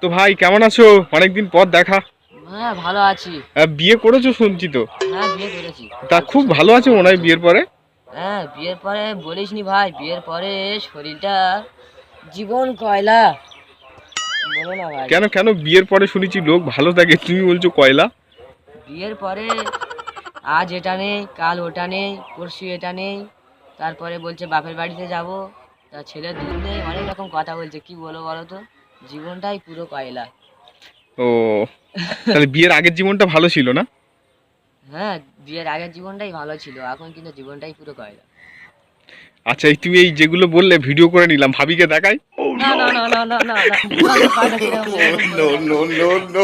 তো ভাই কেমন আছো? অনেকদিন পর দেখা। হ্যাঁ, ভালো আছি। বিয়ে করেছো শুনছি তো। হ্যাঁ, বিয়ে করেছি। তা কালকে খুব ভালো সকালে আছো মনে হয় করেছি। বিয়ের পরে। হ্যাঁ, বিয়ের পরে বলিসনি ভাই, বিয়ের পরে শরীরটা জীবন কয়লা। বলো না ভাই। কেন কেন বিয়ের পরে শুনেছি লোক ভালো থাকে, তুমি বলছো কয়লা? বিয়ের পরে আজ এটা নেই, কাল ওটা নেই, পরশু এটা নেই, তারপরে বলছে বাপের বাড়িতে যাব, তা ছেলের দুধ নেই, অনেক রকম কথা বলছে। কি বলো বলো তো, জীবনটাই পুরো কয়লা। ও, তাহলে বিয়ের আগের জীবনটা ভালো ছিল না? হ্যাঁ, বিয়ের আগের জীবনটাই ভালো ছিল, এখন কিন্তু জীবনটাই পুরো কয়লা। আচ্ছা, এই তুমি এই যেগুলো বললে ভিডিও করে নিলাম, ভাবিকে দেখাই। না না না না না না না, ভালো পাটা কিরকম এরকম করো নো না। No no no.